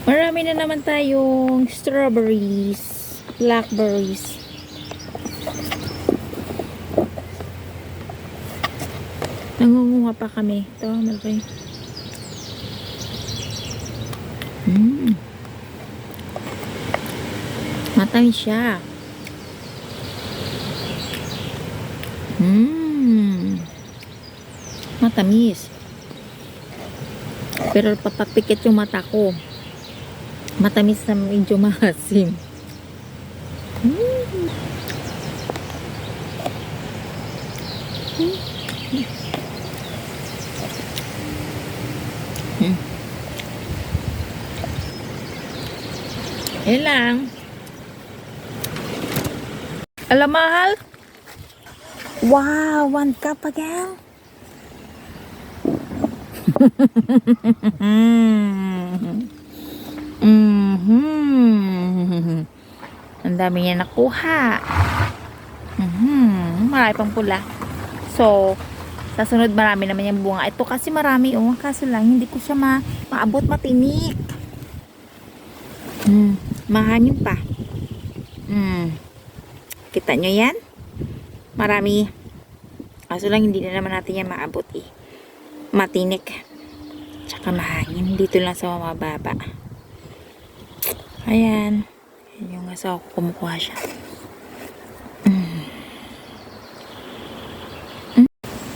Marami na naman tayong strawberries, blackberries. Nangunguha pa kami. Ito, malaki. Matamis siya. Matamis. Pero papapikit yung mata ko. Matamis na medyo maasim. Yan lang. Alam, mahal? Wow, 1 cup again. Ang dami niya nakuha. Marami pang pula. So, sa sunod marami naman yung bunga. Ito kasi marami, oh. Kaso lang, hindi ko siya maabot, matinik. Mahangin pa. Kita nyo yan? Marami. Kaso lang, hindi na naman natin yan maabot, eh. Matinik. Tsaka mahangin. Dito lang sa mababa. Ayan. Yan yung asawa ko, kumukuha siya.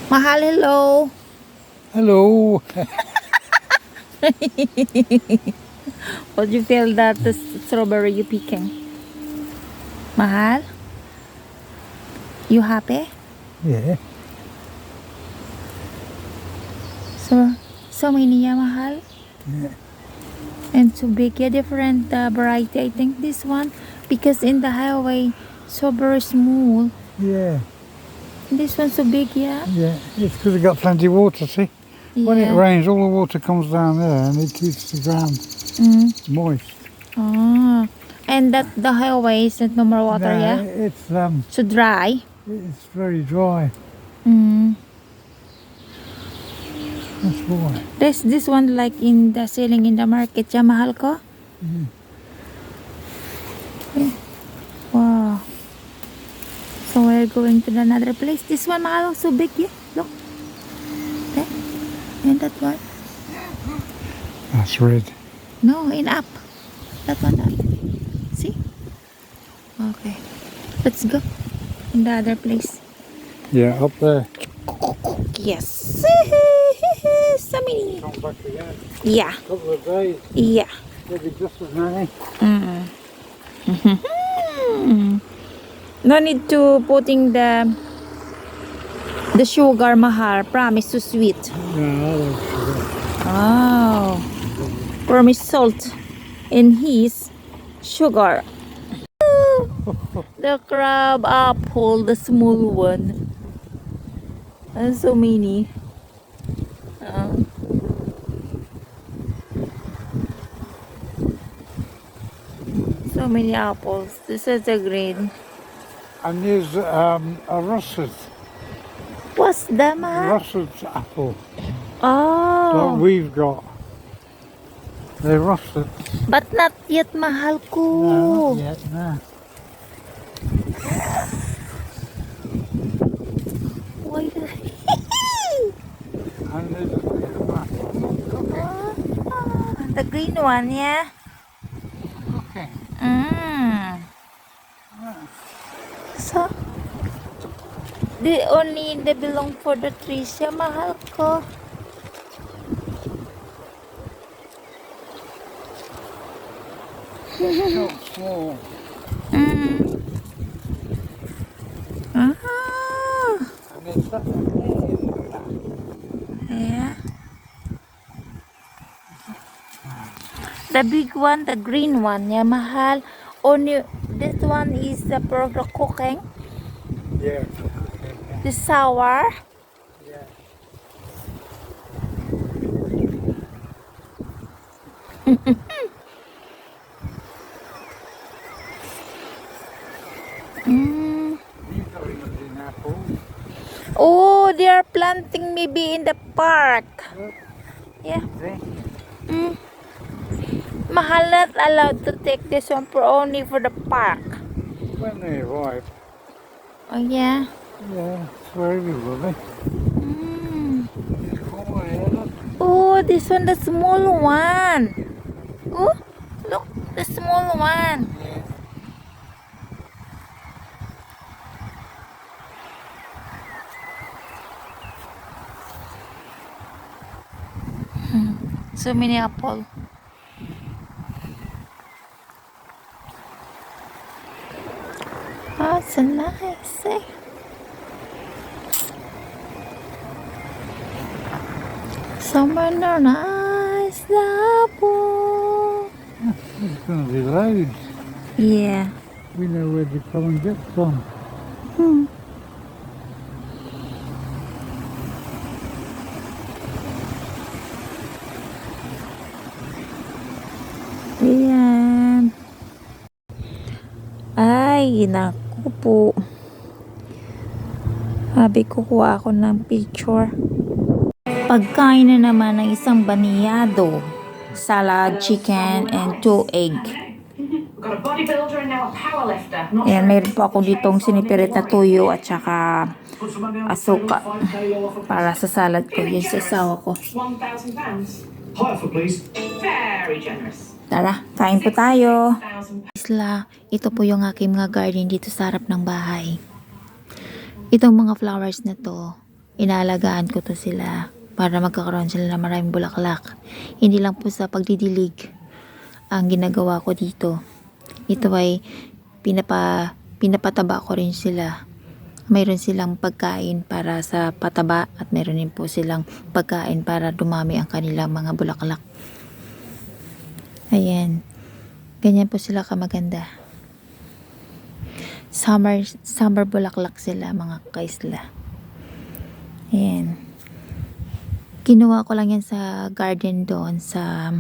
Mahal, hello. Hello. What do you feel that the strawberry you picking? Mahal? You happy? Yeah. So many, yeah, Mahal? Yeah. And so big, yeah, different variety. I think this one, because in the highway, so very small. Yeah. This one so big, yeah? Yeah. It's because it got plenty of water, see? When it rains, all the water comes down there and it keeps the ground moist. Ah. And that the highway is no more water, No, yeah? It's So dry. it's very dry. That's why. There's this one like in the selling in the market, yeah, Mahal ko? Yeah. Wow. So we're going to another place. This one, Mahal, so big, yeah? Look. There. And that one. That's red. No, in up. That one up. See? Okay. Let's go. In the other place. Yeah, up there. Yes. So many. Come back again. Yeah. A couple of days. Yeah. Maybe just as many. No need to putting the sugar, Mahal. Promise to sweet. No, Oh. Promise salt in his sugar. The crab apple, the small one. And so many. So many apples. This is the green. and there's a russet. What's that, Mahal? Russet's apple that Oh. we've got. They're russet. But not yet, Mahal ko. No, not yet, no. Why And there's a bit of apple. the green one, yeah? Okay. So, they belong for the trees, yeah, Mahal ko. So small. Ah, And there's that yeah. The big one, the green one, yeah, Mahal. Only this one is the for the cooking. Yeah. The sour. Yeah. You've got an apple. Oh, they are planting maybe in the park. Yeah. See? Mahal not allowed to take this one for only for the park. When they arrive, Oh yeah. yeah, it's for everybody. Mm. It's quiet. Oh, this one, the small one. Oh, look, the small one. So many apple. Oh, so nice. Eh? So many nice apple. It's going to be loads. Yeah. We know where to come and get some. Hmm. Ayan. Ay, naku po. Sabi ko, kuha ako ng picture. Pagkain na naman ng isang baniyado. Salad, chicken, and 2 egg. We've got a bodybuilder and now a powerlifter. Not Ayan, sure mayroon po ako ditong sinipirit na tuyo at saka asuka para sa salad ko. Yun sa asawa ko. £1,000. High offer, please. Very generous. Tara, kain po tayo. £1,000. Isla, ito po yung aking mga garden dito sa harap ng bahay. Itong mga flowers na to, inaalagaan ko to sila para magkakaroon sila ng maraming bulaklak. Hindi lang po sa pagdidilig ang ginagawa ko dito. Ito ay pinapataba ko rin sila. Mayroon silang pagkain para sa pataba at mayroon din po silang pagkain para dumami ang kanilang mga bulaklak. Ayan. Ganyan po sila kamaganda. Summer bulaklak sila mga kaisla. Ayan. Kinuha ko lang yan sa garden doon sa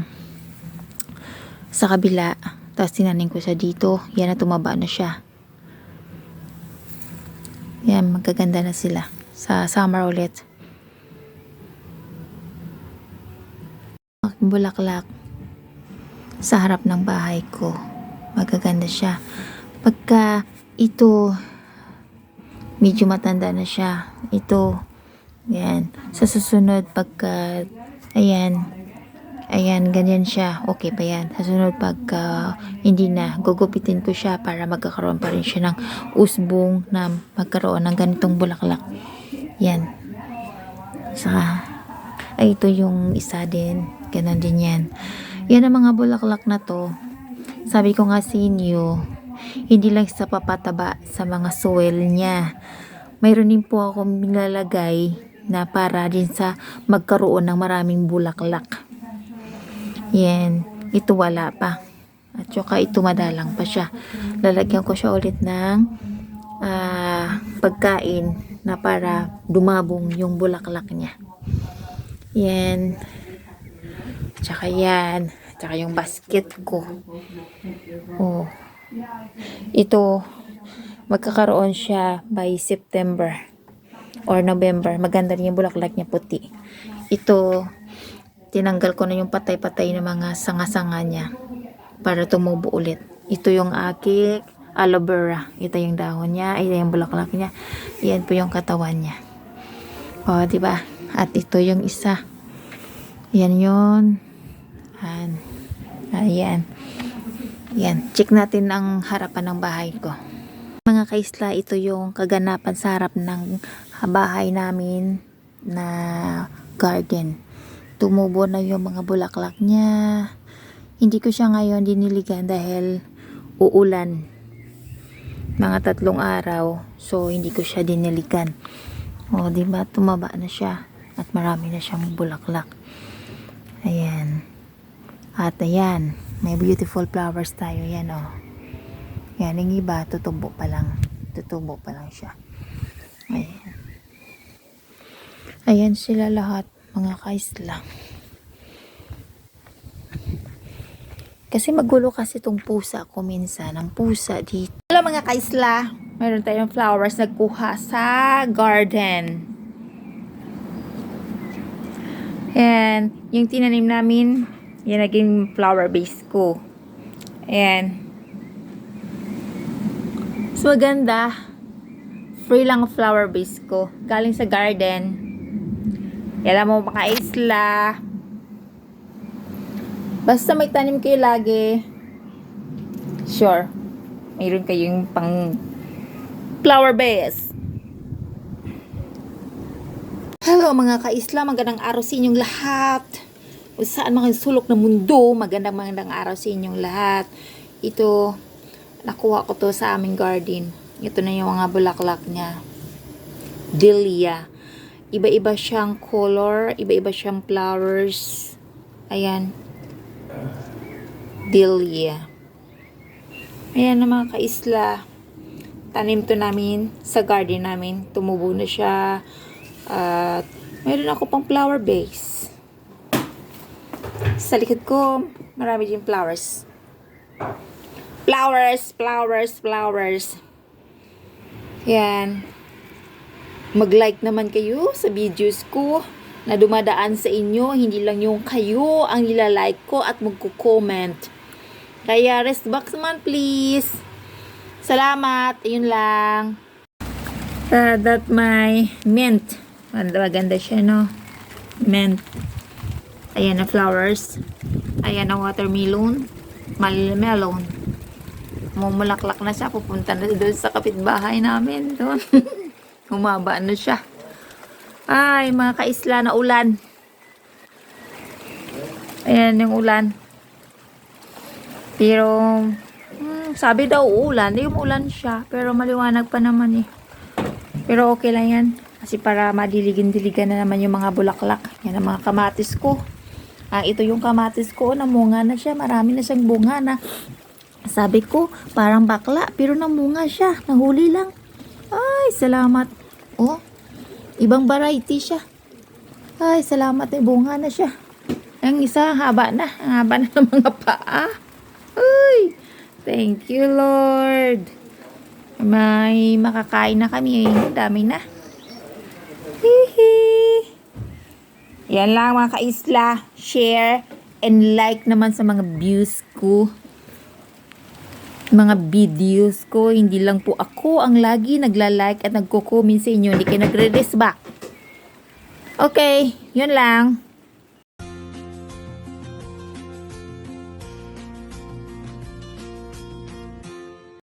kabila. Tapos tinanim ko siya dito. Yan na, tumaba na siya. Yan, magaganda na sila. Sa summer ulit. Bulaklak. Sa harap ng bahay ko. Magaganda siya. Pagka ito, medyo matanda na siya. Ito, yan. Sa susunod, pagka, ayan, ganyan siya. Okay pa yan. Sa sunod, pagka hindi na, gugupitin ko siya para magkakaroon pa rin siya ng usbong na magkaroon ng ganitong bulaklak. Yan. Saka, ay, ito yung isa din. Ganon din yan. Yan ang mga bulaklak na to. Sabi ko nga sa inyo, hindi lang sa papataba sa mga soil niya. Mayroon din po ako nilalagay na para din sa magkaroon ng maraming bulaklak. Yan. Ito wala pa. At saka ito madalang pa siya. Lalagyan ko siya ulit ng pagkain na para dumabong yung bulaklak niya. Yan. Tsaka yan. Tsaka yung basket ko. Oh. Ito, magkakaroon siya by September or November. Maganda rin yung bulaklak niya, puti. Ito, tinanggal ko na yung patay-patay na mga sanga-sanga niya para tumubo ulit. Ito yung aking aloe vera. Ito yung dahon niya. Ito yung bulaklak niya. Yan po yung katawan niya. O, diba? At ito yung isa. Yan yun. Ayan. Yan. Check natin ang harapan ng bahay ko. Mga kaisla, ito yung kaganapan sa harap ng bahay namin na garden. Tumubo na yung mga bulaklak niya. Hindi ko siya ngayon diniligan dahil uulan. Mga 3 araw. So, hindi ko siya diniligan. O, diba? Tumaba na siya. At marami na siyang bulaklak. Ayan. At ayan, may beautiful flowers tayo. Yan, oh. Yan, yung iba, tutubo pa lang. Tutubo pa lang siya. Ayan. Ayan sila lahat, mga kaisla. Kasi magulo kasi itong pusa ko minsan. Ang pusa dito. Hello mga kaisla. Mayroon tayong flowers nagkuha sa garden. Ayan. Yung tinanim namin, Yan naging flower base ko. Ayan. So, maganda. Free lang ang flower base ko. Galing sa garden. Alam mo mga isla. Basta may tanim kayo lagi. Sure. Mayroon kayong pang flower base. Hello mga kaisla. Magandang araw sa inyong lahat. O saan mga sulok ng mundo. Magandang araw sa inyong lahat. Ito, nakuha ko to sa aming garden. Ito na yung mga bulaklak niya. Dahlia. Iba-iba siyang color, iba-iba siyang flowers. Ayan. Dahlia. Ayan na mga kaisla. Tanim to namin sa garden namin. Tumubo na siya. At mayroon ako pang flower base. Sa likod ko, marami din flowers. Flowers. Yan. Mag-like naman kayo sa videos ko na dumadaan sa inyo. Hindi lang yung kayo ang nilalike ko at magko-comment. Kaya rest box naman please. Salamat. Ayun lang. That my mint. Maganda siya, no? Mint. Ayan na flowers. Ayan na watermelon. Melon. Mumulaklak na siya. Pupunta na doon sa kapitbahay namin. Doon. Humaba na siya. Ay, mga kaisla na ulan. Ayan yung ulan. Pero, sabi daw ulan. Hindi umulan siya. Pero maliwanag pa naman eh. Pero okay lang yan. Kasi para madiligan-diligan na naman yung mga bulaklak. Yan ang mga kamatis ko. Ito yung kamatis ko. Namunga na siya. Marami na siyang bunga na. Sabi ko, parang bakla. Pero namunga siya. Nahuli lang. Ay, salamat. Oh, ibang variety siya. Ay, salamat. Bunga na siya. Ang isa, haba na. Ang haba na ng mga paa. Ay, thank you, Lord. May makakain na kami. Dami na. Hihi. Yan lang mga kaisla. Share and like naman sa mga views ko. Mga videos ko, hindi lang po ako ang lagi nagla-like at nagko-comment sa inyo, hindi kayo nagre-respect. Okay, yun lang.